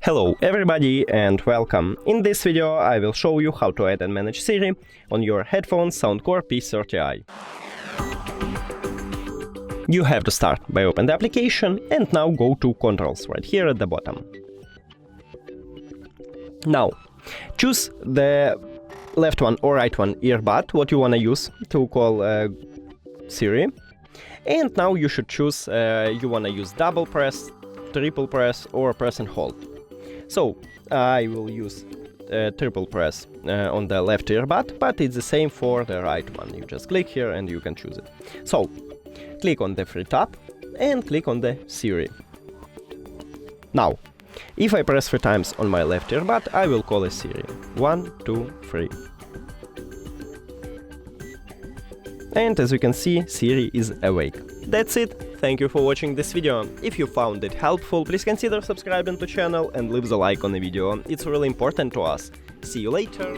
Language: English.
Hello everybody and welcome. In this video I will show you how to add and manage Siri on your headphones SOUNDCORE P30i. You have to start by open the application and now go to Controls right here at the bottom. Now, choose the left one or right one earbud, what you wanna use to call Siri. And now you should choose you wanna use double press, triple press or press and hold. So, I will use triple press on the left earbud, but it's the same for the right one. You just click here and you can choose it. So, click on the three tab and click on the Siri. Now, if I press 3 times on my left earbud, I will call a Siri. 1, 2, 3. And as you can see, Siri is awake. That's it. Thank you for watching this video. If you found it helpful, please consider subscribing to the channel and leave a like on the video. It's really important to us. See you later!